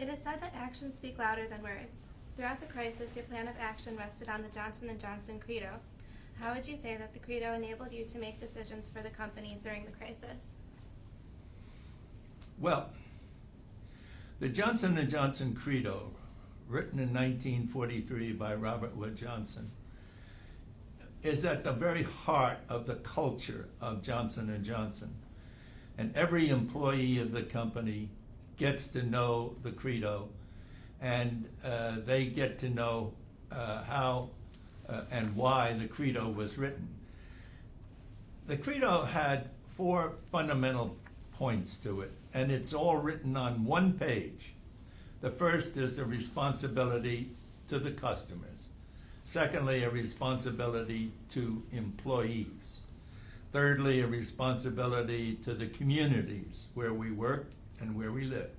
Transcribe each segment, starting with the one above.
It is said that actions speak louder than words. Throughout the crisis, your plan of action rested on the Johnson & Johnson credo. How would you say that the credo enabled you to make decisions for the company during the crisis? Well, the Johnson & Johnson credo, written in 1943 by Robert Wood Johnson, is at the very heart of the culture of Johnson & Johnson. And every employee of the company gets to know the credo, and they get to know how and why the credo was written. The credo had 4 fundamental points to it, and it's all written on one page. The first is a responsibility to the customers. Secondly, a responsibility to employees. Thirdly, a responsibility to the communities where we work and where we live.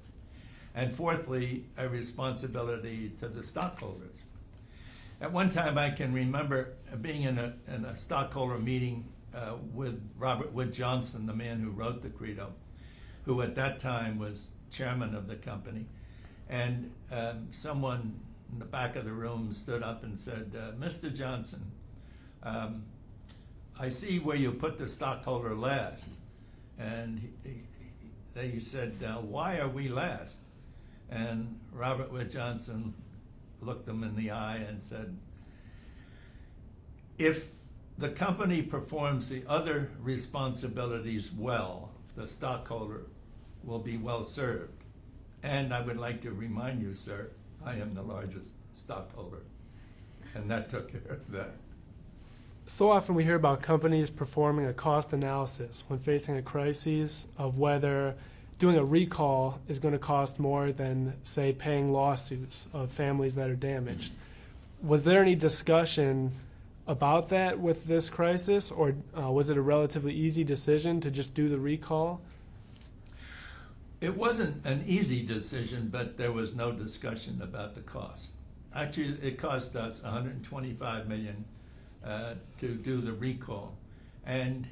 And fourthly, a responsibility to the stockholders. At one time, I can remember being in a stockholder meeting with Robert Wood Johnson, the man who wrote the credo, who at that time was chairman of the company. And someone in the back of the room stood up and said, Mr. Johnson, I see where you put the stockholder last. And they said, why are we last? And Robert Wood Johnson looked them in the eye and said, if the company performs the other responsibilities well, the stockholder will be well served. And I would like to remind you, sir, I am the largest stockholder. And that took care of that. So often we hear about companies performing a cost analysis when facing a crisis of whether doing a recall is going to cost more than, say, paying lawsuits of families that are damaged. Was there any discussion about that with this crisis, or was it a relatively easy decision to just do the recall? It wasn't an easy decision, but there was no discussion about the cost. Actually, it cost us $125 million to do the recall. And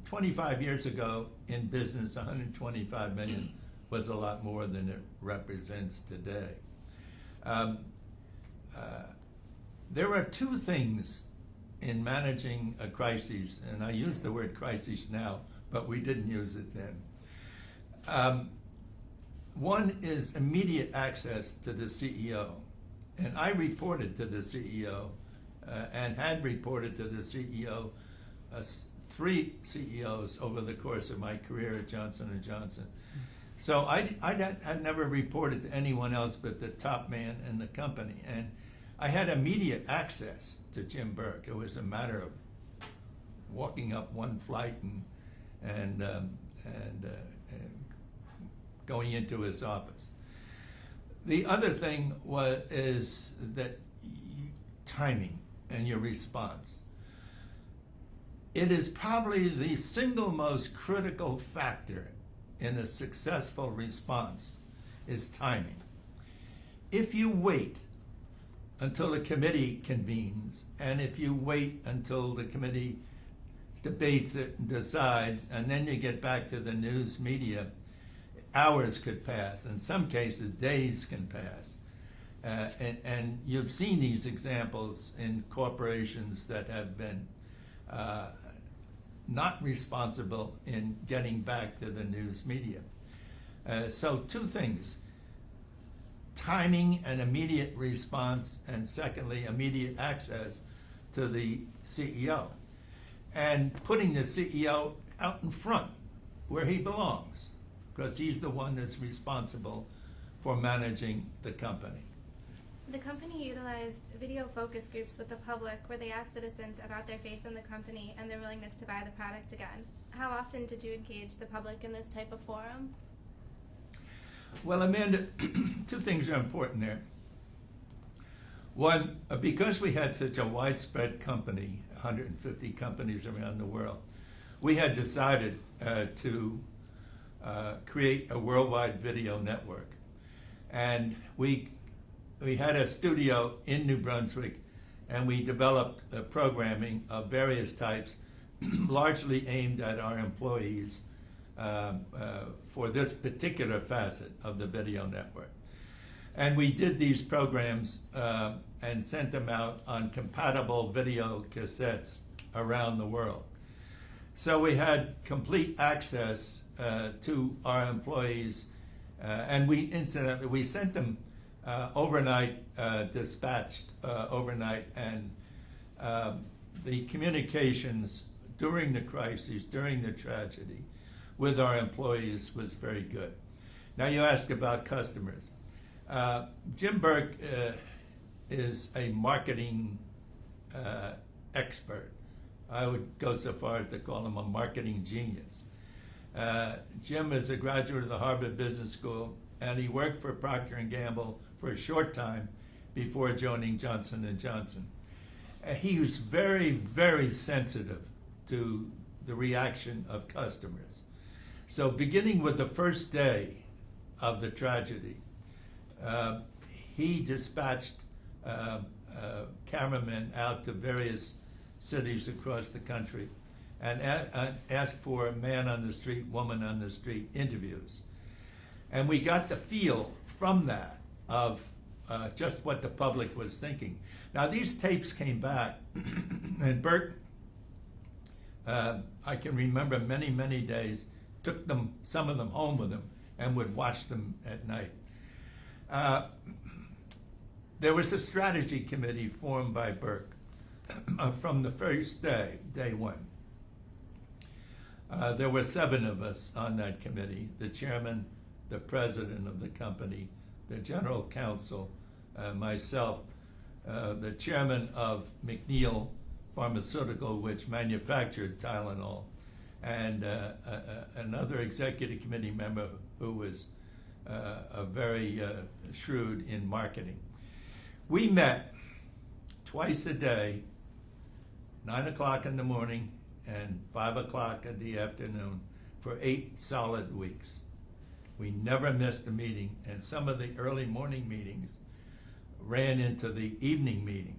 25 years ago in business, $125 million was a lot more than it represents today. There are 2 things in managing a crisis, and I use the word crisis now, but we didn't use it then. One is immediate access to the CEO. And I reported to the CEO and had reported to the CEO 3 CEOs over the course of my career at Johnson & Johnson. So I had never reported to anyone else but the top man in the company. And I had immediate access to Jim Burke. It was a matter of walking up one flight and going into his office. The other thing is that timing and your response. It is probably the single most critical factor in a successful response is timing. If you wait until the committee convenes, and if you wait until the committee debates it and decides, and then you get back to the news media, hours could pass. In some cases, days can pass. And you've seen these examples in corporations that have been not responsible in getting back to the news media. So 2 things: timing and immediate response, and secondly, immediate access to the CEO. And putting the CEO out in front where he belongs, because he's the one that's responsible for managing the company. The company utilized video focus groups with the public where they asked citizens about their faith in the company and their willingness to buy the product again. How often did you engage the public in this type of forum? Well, Amanda, 2 things are important there. One, because we had such a widespread company, 150 companies around the world, we had decided to create a worldwide video network. And we had a studio in New Brunswick, and we developed programming of various types, largely aimed at our employees for this particular facet of the video network. And we did these programs and sent them out on compatible video cassettes around the world. So we had complete access to our employees, and incidentally, we sent them overnight, dispatched overnight, and the communications during the crises, during the tragedy, with our employees was very good. Now you ask about customers. Jim Burke is a marketing expert. I would go so far as to call him a marketing genius. Jim is a graduate of the Harvard Business School, and he worked for Procter & Gamble for a short time before joining Johnson & Johnson. He was very, very sensitive to the reaction of customers. So beginning with the first day of the tragedy, he dispatched cameramen out to various cities across the country and asked for man on the street, woman on the street interviews. And we got the feel from that of just what the public was thinking. Now these tapes came back, and Burke, I can remember many, many days, took some of them home with him and would watch them at night. There was a strategy committee formed by Burke from the first day, day one. There were 7 of us on that committee: the chairman, the president of the company, the general counsel, myself, the chairman of McNeil Pharmaceutical, which manufactured Tylenol, and another executive committee member who was very shrewd in marketing. We met twice a day, 9 o'clock in the morning and 5 o'clock in the afternoon, for 8 solid weeks. We never missed a meeting, and some of the early morning meetings ran into the evening meeting.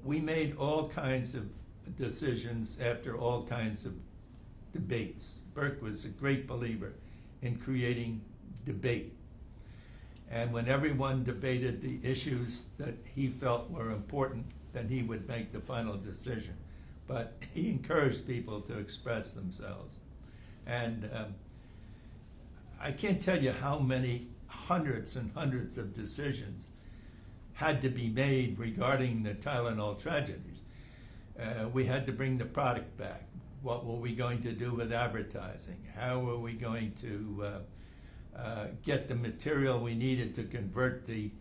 We made all kinds of decisions after all kinds of debates. Burke was a great believer in creating debate. And when everyone debated the issues that he felt were important, then he would make the final decision. But he encouraged people to express themselves. And I can't tell you how many hundreds and hundreds of decisions had to be made regarding the Tylenol tragedies. We had to bring the product back. What were we going to do with advertising? How were we going to get the material we needed to convert the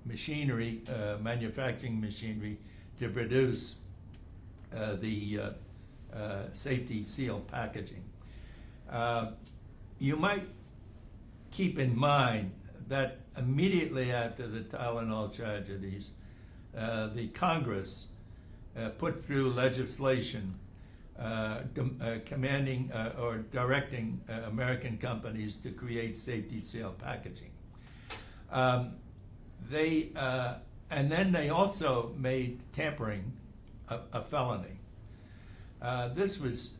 machinery, manufacturing machinery, to produce the safety seal packaging? You might keep in mind that immediately after the Tylenol tragedies, the Congress put through legislation commanding or directing American companies to create safety seal packaging. And then they also made tampering a felony. This was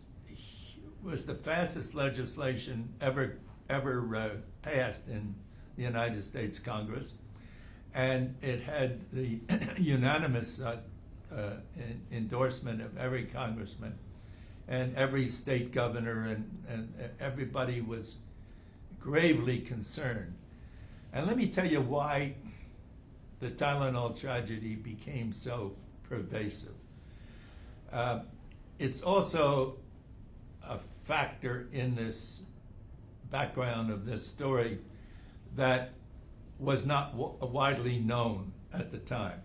the fastest legislation ever passed in the United States Congress, and it had the unanimous endorsement of every congressman and every state governor, and everybody was gravely concerned. And let me tell you why the Tylenol tragedy became so pervasive. It's also a factor in this background of this story that was not widely known at the time.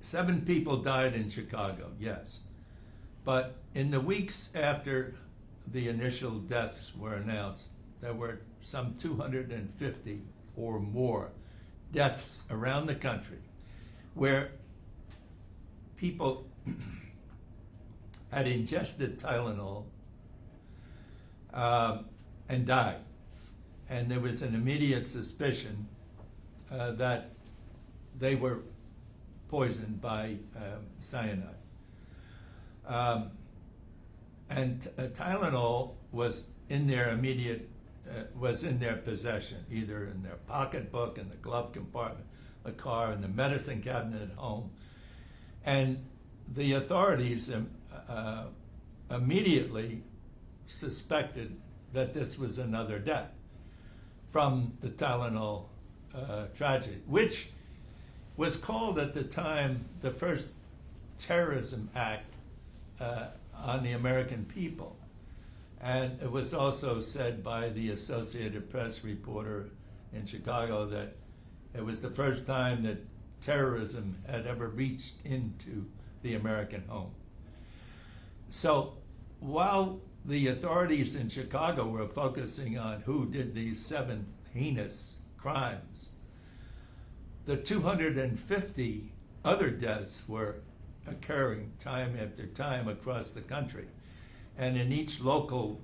7 people died in Chicago, yes. But in the weeks after the initial deaths were announced, there were some 250 or more deaths around the country where people had ingested Tylenol and died. And there was an immediate suspicion that they were poisoned by cyanide. And Tylenol was in their immediate, was in their possession, either in their pocketbook, in the glove compartment, the car, in the medicine cabinet at home. And the authorities immediately suspected that this was another death from the Tylenol tragedy, which was called at the time the first terrorism act on the American people. And it was also said by the Associated Press reporter in Chicago that it was the first time that terrorism had ever reached into the American home. So while the authorities in Chicago were focusing on who did these 7 heinous crimes, the 250 other deaths were occurring time after time across the country. And in each local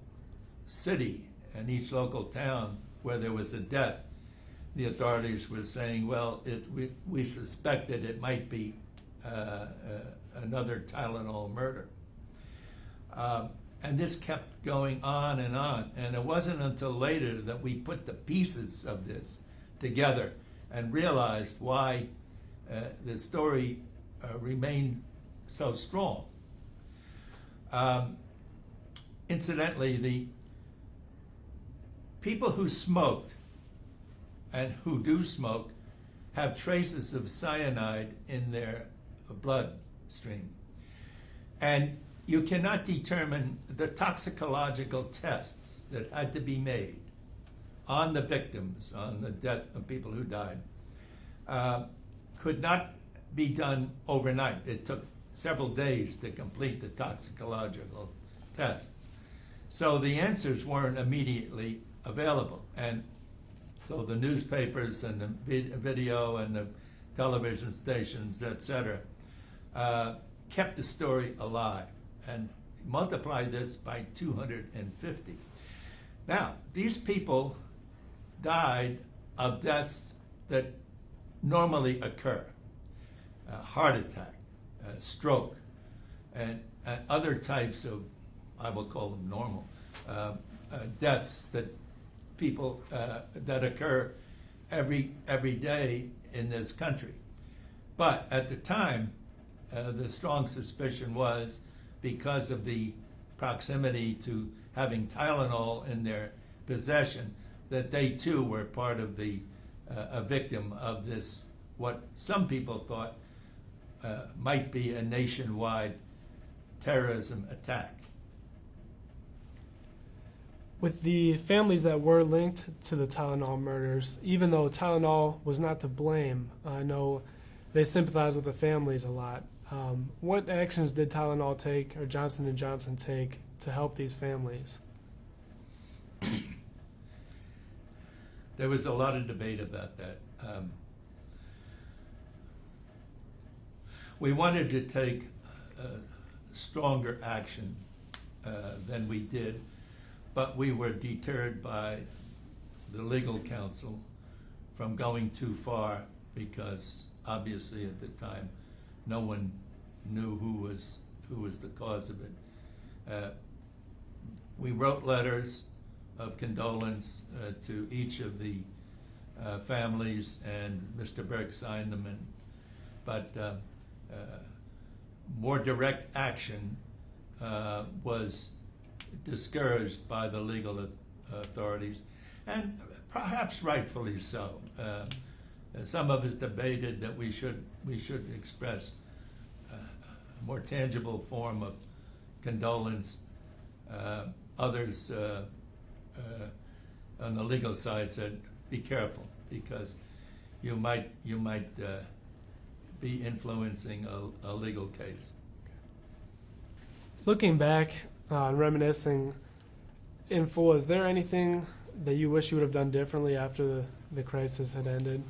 city and each local town where there was a death, the authorities were saying, well, we suspect that it might be another Tylenol murder. And this kept going on. And it wasn't until later that we put the pieces of this together and realized why the story remained so strong. Incidentally, the people who smoked and who do smoke have traces of cyanide in their bloodstream. And you cannot determine the toxicological tests that had to be made on the victims, on the death of people who died, could not be done overnight. It took several days to complete the toxicological tests. So the answers weren't immediately available. And so the newspapers and the video and the television stations, et cetera, kept the story alive and multiplied this by 250. Now, these people died of deaths that normally occur. Heart attack, stroke, and other types of, I will call them normal, deaths that people that occur every day in this country. But at the time, the strong suspicion was because of the proximity to having Tylenol in their possession, that they too were part of the a victim of this, what some people thought might be a nationwide terrorism attack. With the families that were linked to the Tylenol murders, even though Tylenol was not to blame, I know they sympathized with the families a lot. What actions did Tylenol take, or Johnson & Johnson take, to help these families? There was a lot of debate about that. We wanted to take stronger action than we did, but we were deterred by the legal counsel from going too far because obviously at the time no one knew who was the cause of it. We wrote letters of condolence to each of the families, and Mr. Burke signed them. But more direct action was discouraged by the legal authorities, and perhaps rightfully so. Some of us debated that we should express a more tangible form of condolence. Others on the legal side said, "Be careful, because you might be influencing a legal case." Looking back and reminiscing in full, is there anything that you wish you would have done differently after the crisis had ended?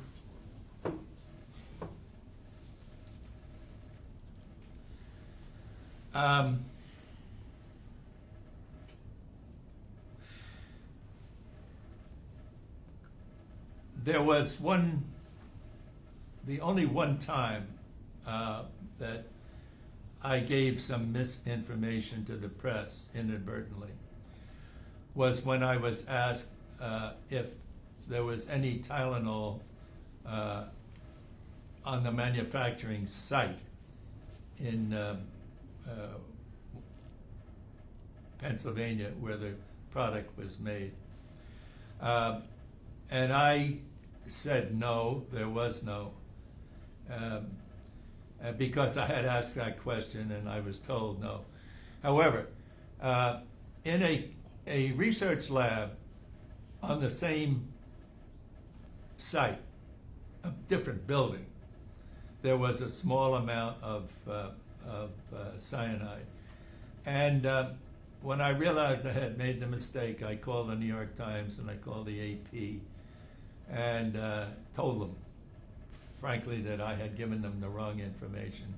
There was the only one time that I gave some misinformation to the press inadvertently was when I was asked if there was any Tylenol on the manufacturing site in Pennsylvania where the product was made. And I said no, there was no. Because I had asked that question and I was told no. However, in a research lab on the same site, a different building, there was a small amount of cyanide. And when I realized I had made the mistake, I called the New York Times and I called the AP and told them, frankly, that I had given them the wrong information.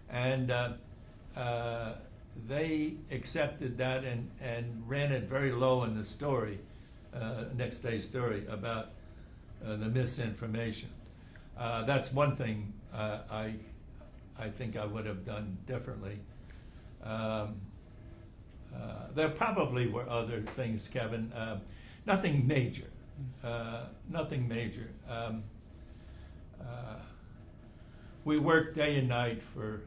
And they accepted that and ran it very low in the story, next day's story, about the misinformation. That's one thing I think I would have done differently. There probably were other things, Kevin. Nothing major. Nothing major. We worked day and night for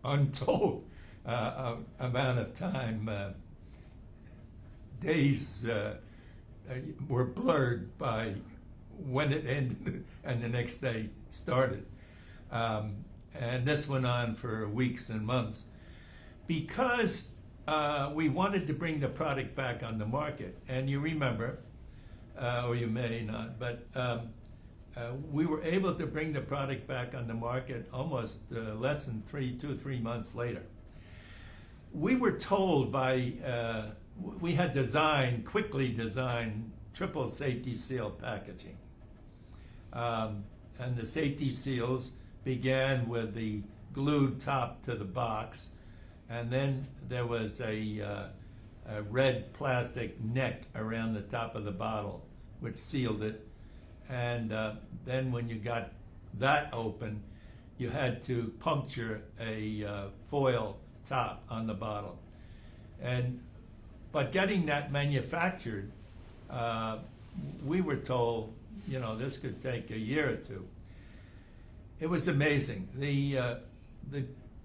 untold amount of time. Days were blurred by when it ended and the next day started. And this went on for weeks and months because we wanted to bring the product back on the market. And you remember, or you may not, but we were able to bring the product back on the market almost less than 3 months later. We were told by, we had quickly designed triple safety seal packaging. And the safety seals began with the glued top to the box, and then there was a red plastic neck around the top of the bottle, which sealed it. And then when you got that open, you had to puncture a foil top on the bottle. But getting that manufactured, we were told, you know, this could take a year or two. It was amazing. The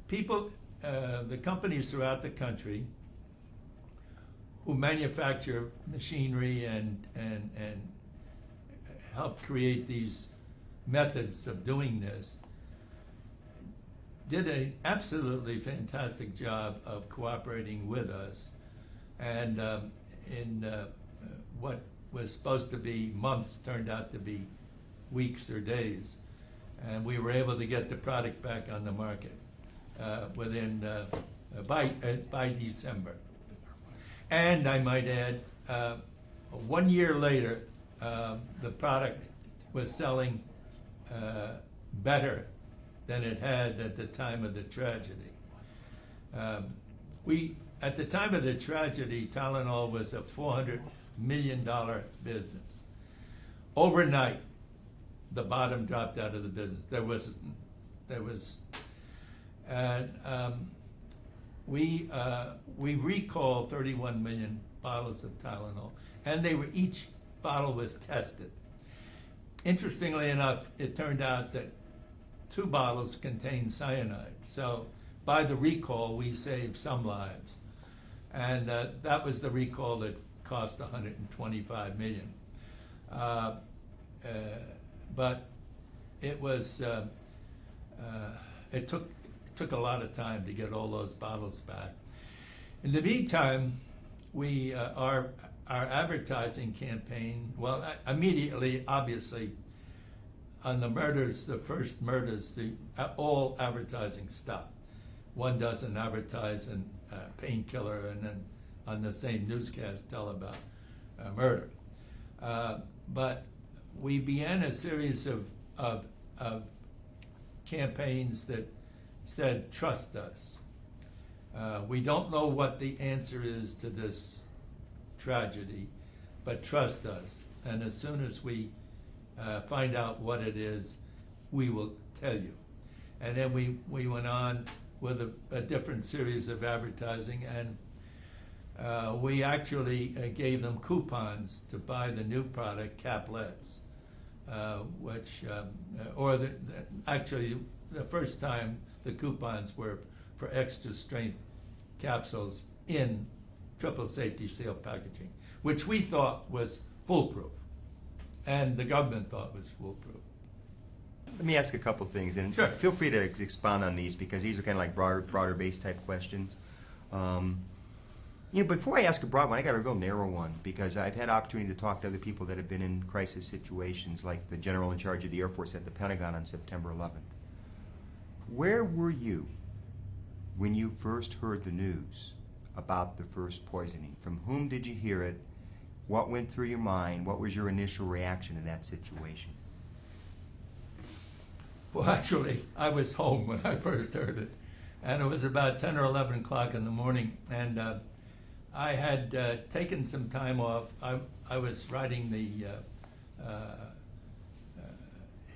people, the companies throughout the country who manufacture machinery and help create these methods of doing this did an absolutely fantastic job of cooperating with us. And in what was supposed to be months turned out to be weeks or days. And we were able to get the product back on the market within by December. And I might add, 1 year later, the product was selling better than it had at the time of the tragedy. At the time of the tragedy, Tylenol was a $400 million business. Overnight, the bottom dropped out of the business. We recalled 31 million bottles of Tylenol, and each bottle was tested. Interestingly enough, it turned out that 2 bottles contained cyanide. So by the recall, we saved some lives. And that was the recall that cost $125 million. But it was, it took a lot of time to get all those bottles back. In the meantime, our advertising campaign, well, immediately, obviously, on the murders, the first murders, all advertising stopped. One doesn't advertise a painkiller and then on the same newscast tell about murder. But we began a series of campaigns that said, trust us. We don't know what the answer is to this tragedy, but trust us. And as soon as we find out what it is, we will tell you. And then we went on with a different series of advertising, and we actually gave them coupons to buy the new product, Caplets, which, actually, the first time the coupons were for extra strength capsules in triple safety seal packaging, which we thought was foolproof, and the government thought was foolproof. Let me ask a couple things, and Sure. feel free to expound on these because these are kind of like broader-based type questions. Before I ask a broad one, I got a real narrow one because I've had opportunity to talk to other people that have been in crisis situations, like the general in charge of the Air Force at the Pentagon on September 11th. Where were you when you first heard the news about the first poisoning? From whom did you hear it? What went through your mind? What was your initial reaction in that situation? Well, actually, I was home when I first heard it, and it was about 10 or 11 o'clock in the morning, and I had taken some time off. I was writing the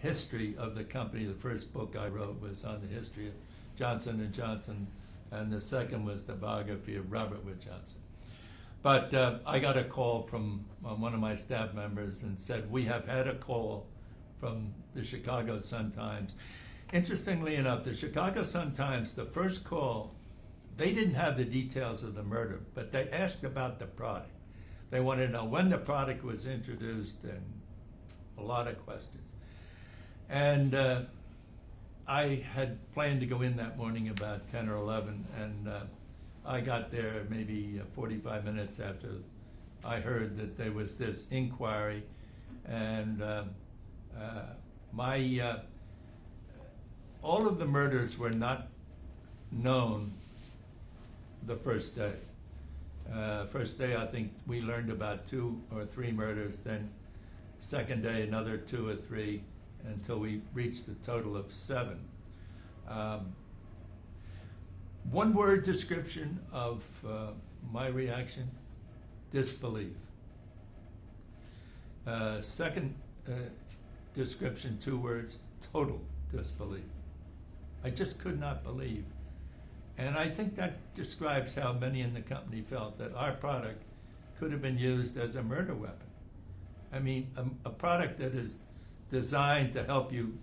history of the company. The first book I wrote was on the history of Johnson & Johnson, and the second was the biography of Robert Wood Johnson. But I got a call from one of my staff members and said, we have had a call from the Chicago Sun-Times. Interestingly enough, the Chicago Sun-Times, the first call, they didn't have the details of the murder, but they asked about the product. They wanted to know when the product was introduced and a lot of questions. And I had planned to go in that morning about 10 or 11, and I got there maybe 45 minutes after I heard that there was this inquiry, and all of the murders were not known the first day. First day, I think we learned about 2 or 3 murders, then second day another 2 or 3, until we reached a total of 7. One word description of my reaction: disbelief. Second description, 2 words: total disbelief. I just could not believe. And I think that describes how many in the company felt that our product could have been used as a murder weapon. I mean, a product that is designed to help you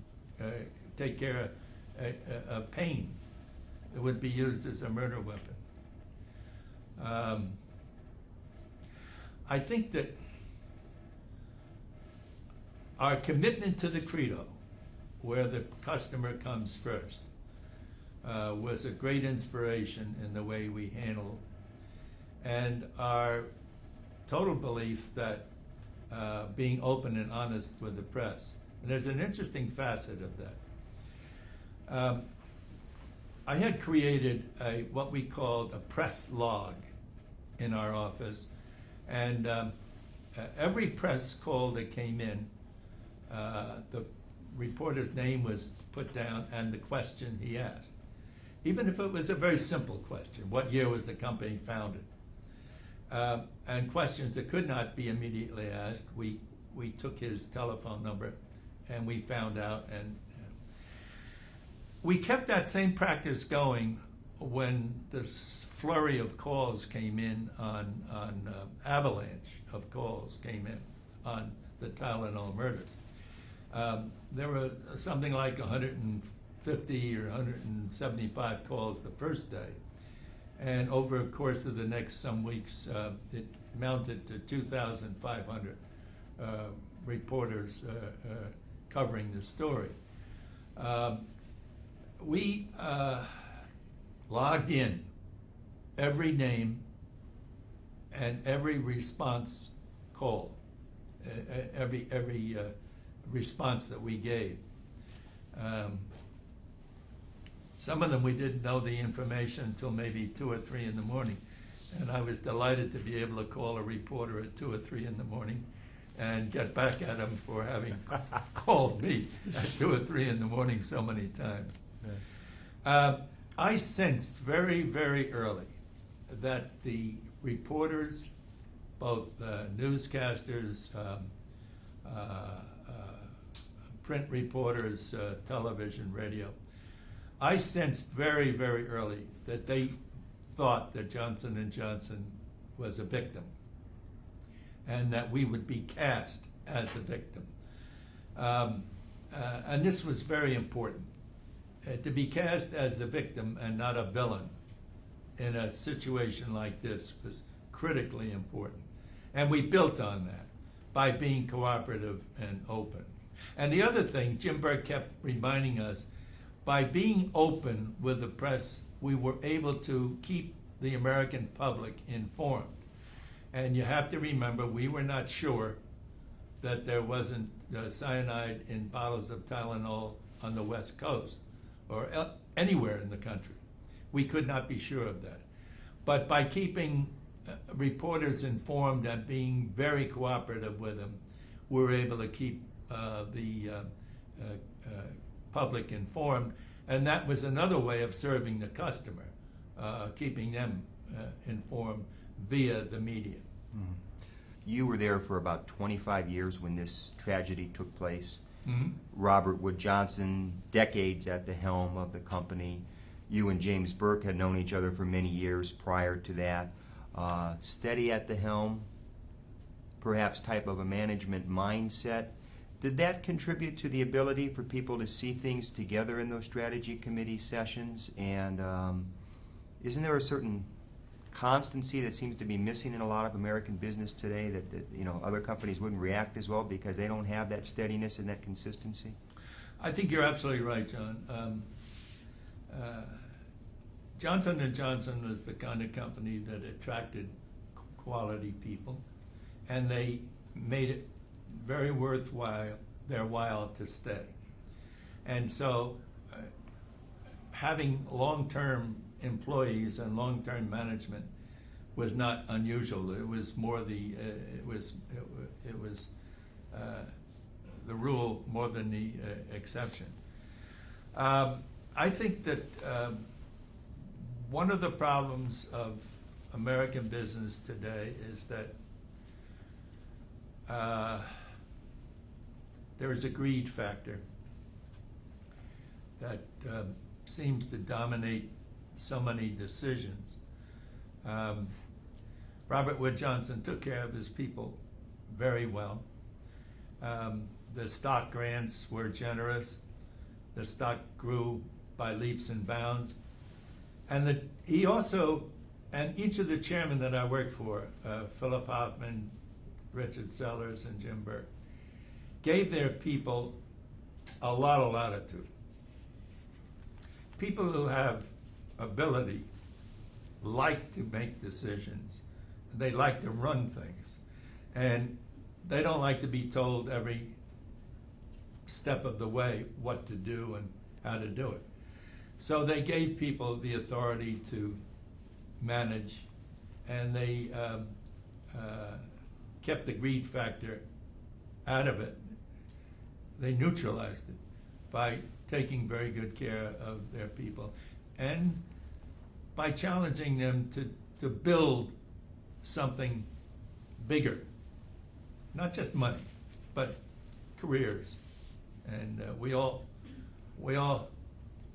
take care of pain, it would be used as a murder weapon. I think that our commitment to the credo, where the customer comes first, was a great inspiration in the way we handle, and our total belief that being open and honest with the press. And there's an interesting facet of that. I had created what we called a press log in our office, and every press call that came in, the reporter's name was put down and the question he asked. Even if it was a very simple question: what year was the company founded? And questions that could not be immediately asked, we took his telephone number and we found out, and we kept that same practice going when this flurry of calls came in on avalanche of calls came in on the Tylenol murders. There were something like 150 or 175 calls the first day, and over the course of the next some weeks, it mounted to 2,500 reporters covering the story. We logged in every name and every response call, every response that we gave. Some of them we didn't know the information until maybe 2 or 3 in the morning, and I was delighted to be able to call a reporter at 2 or 3 in the morning and get back at him for having called me at 2 or 3 in the morning so many times. I sensed very, very early that the reporters, both newscasters, print reporters, television, radio, I sensed very, very early that they thought that Johnson & Johnson was a victim and that we would be cast as a victim. And this was very important. To be cast as a victim and not a villain in a situation like this was critically important. And we built on that by being cooperative and open. And the other thing, Jim Burke kept reminding us, by being open with the press, we were able to keep the American public informed. And you have to remember, we were not sure that there wasn't cyanide in bottles of Tylenol on the West Coast or anywhere in the country. We could not be sure of that. But by keeping reporters informed and being very cooperative with them, we were able to keep the public informed. And that was another way of serving the customer, keeping them informed via the media. Mm-hmm. You were there for about 25 years when this tragedy took place. Mm-hmm. Robert Wood Johnson, decades at the helm of the company. You and James Burke had known each other for many years prior to that. Steady at the helm, perhaps type of a management mindset. Did that contribute to the ability for people to see things together in those strategy committee sessions? And isn't there a certain constancy that seems to be missing in a lot of American business today, that you know, other companies wouldn't react as well because they don't have that steadiness and that consistency? I think you're absolutely right, John. Johnson & Johnson was the kind of company that attracted quality people, and they made it very worthwhile their while to stay. And so having long-term employees and long-term management was not unusual. It was more the the rule more than the exception. I think that one of the problems of American business today is that there is a greed factor that seems to dominate so many decisions. Robert Wood Johnson took care of his people very well. The stock grants were generous. The stock grew by leaps and bounds. And he also, and each of the chairmen that I worked for, Philip Hoffman, Richard Sellers, and Jim Burke, gave their people a lot of latitude. People who have ability like to make decisions. They like to run things. And they don't like to be told every step of the way what to do and how to do it. So they gave people the authority to manage, and they kept the greed factor out of it. They neutralized it by taking very good care of their people and by challenging them to build something bigger. Not just money, but careers. And we all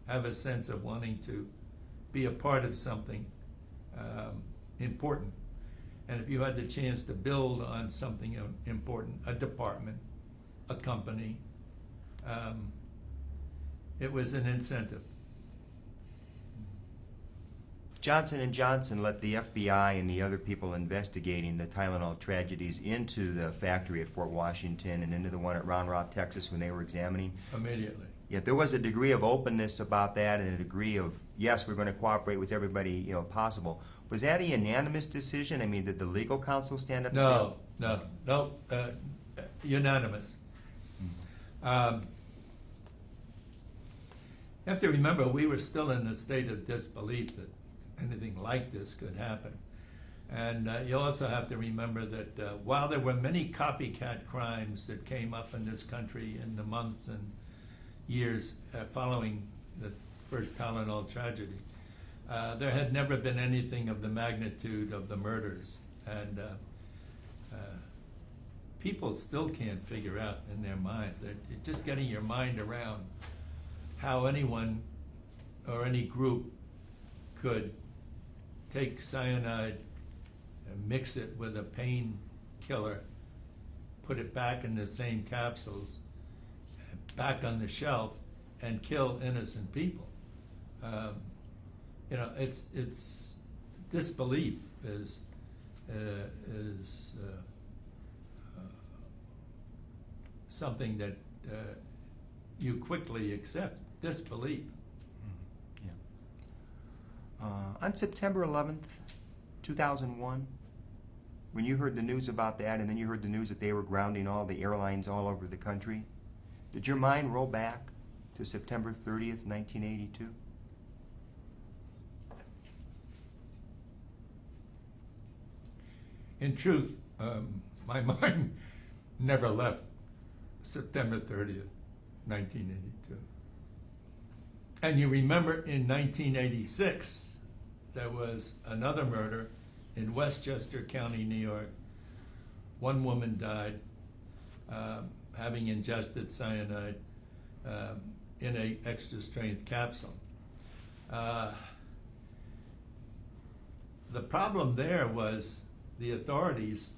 have a sense of wanting to be a part of something important. And if you had the chance to build on something important, a department, a company, it was an incentive. Johnson & Johnson let the FBI and the other people investigating the Tylenol tragedies into the factory at Fort Washington and into the one at Round Rock, Texas, when they were examining. Immediately. Yet there was a degree of openness about that and a degree of, yes, we're going to cooperate with everybody possible. Was that a unanimous decision? I mean, did the legal counsel stand up and say? No, unanimous. You have to remember, we were still in a state of disbelief that anything like this could happen. And you also have to remember that while there were many copycat crimes that came up in this country in the months and years following the first Tylenol tragedy, there had never been anything of the magnitude of the murders. And people still can't figure out in their minds. Just getting your mind around how anyone or any group could take cyanide and mix it with a painkiller, put it back in the same capsules, back on the shelf, and kill innocent people. It's disbelief is something that you quickly accept. Disbelief. Yeah. On September 11th, 2001, when you heard the news about that, and then you heard the news that they were grounding all the airlines all over the country, did your mind roll back to September 30th, 1982? In truth, my mind never left September 30th, 1982. And you remember in 1986, there was another murder in Westchester County, New York. One woman died having ingested cyanide in an extra strength capsule. The problem there was the authorities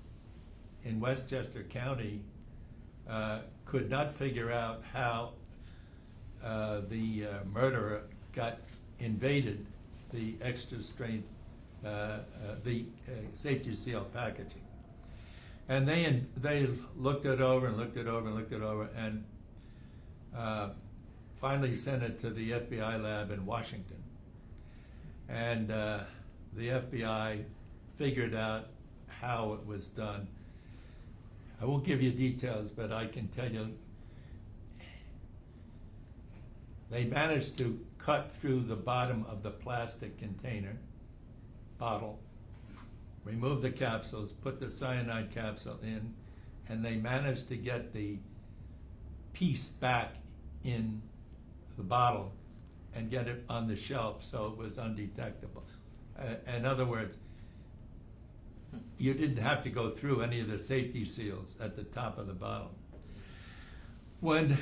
in Westchester County could not figure out how the murderer got invaded the extra strength, the safety seal packaging. And they looked it over and looked it over and looked it over, and finally sent it to the FBI lab in Washington. And the FBI figured out how it was done. I won't give you details, but I can tell you they managed to cut through the bottom of the plastic container, bottle, remove the capsules, put the cyanide capsule in, and they managed to get the piece back in the bottle and get it on the shelf so it was undetectable. In other words, you didn't have to go through any of the safety seals at the top of the bottle. When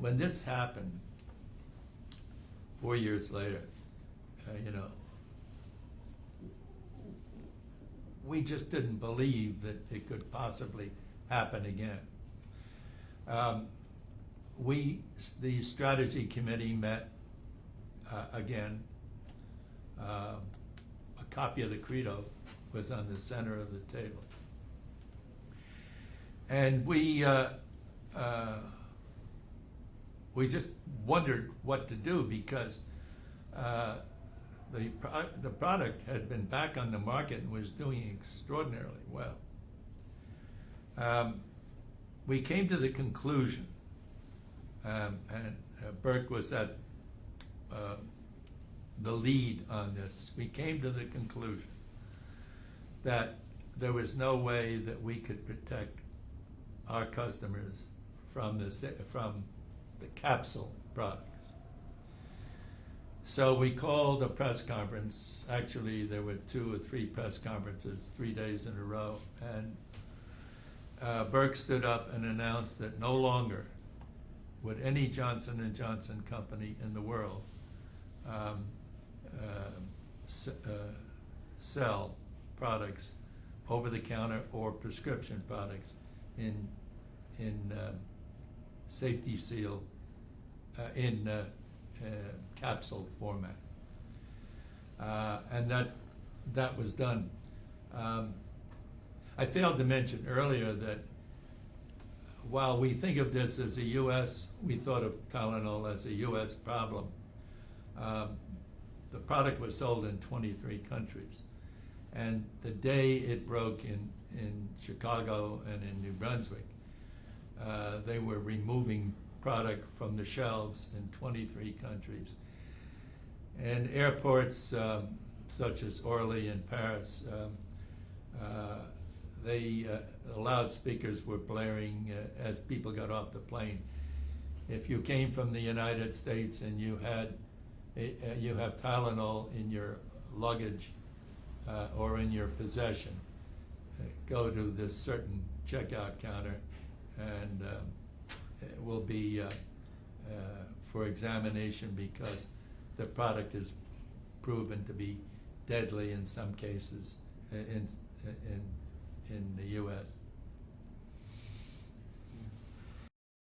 this happened 4 years later, we just didn't believe that it could possibly happen again. The strategy committee met again. A copy of the credo was on the center of the table. And we just wondered what to do because the product had been back on the market and was doing extraordinarily well. We came to the conclusion, and Burke was at the lead on this. We came to the conclusion that there was no way that we could protect our customers from the capsule products. So we called a press conference. Actually, there were 2 or 3 press conferences, 3 days in a row. And Burke stood up and announced that no longer would any Johnson & Johnson company in the world sell products, over-the-counter or prescription products, in safety seal, in capsule format. And that was done. I failed to mention earlier that while we think of this as we thought of Tylenol as a U.S. problem, the product was sold in 23 countries. And the day it broke in Chicago and in New Brunswick, they were removing product from the shelves in 23 countries. And airports such as Orly and Paris, the loudspeakers were blaring as people got off the plane. If you came from the United States and you have Tylenol in your luggage or in your possession, go to this certain checkout counter, and it will be for for examination because the product is proven to be deadly in some cases in the U.S.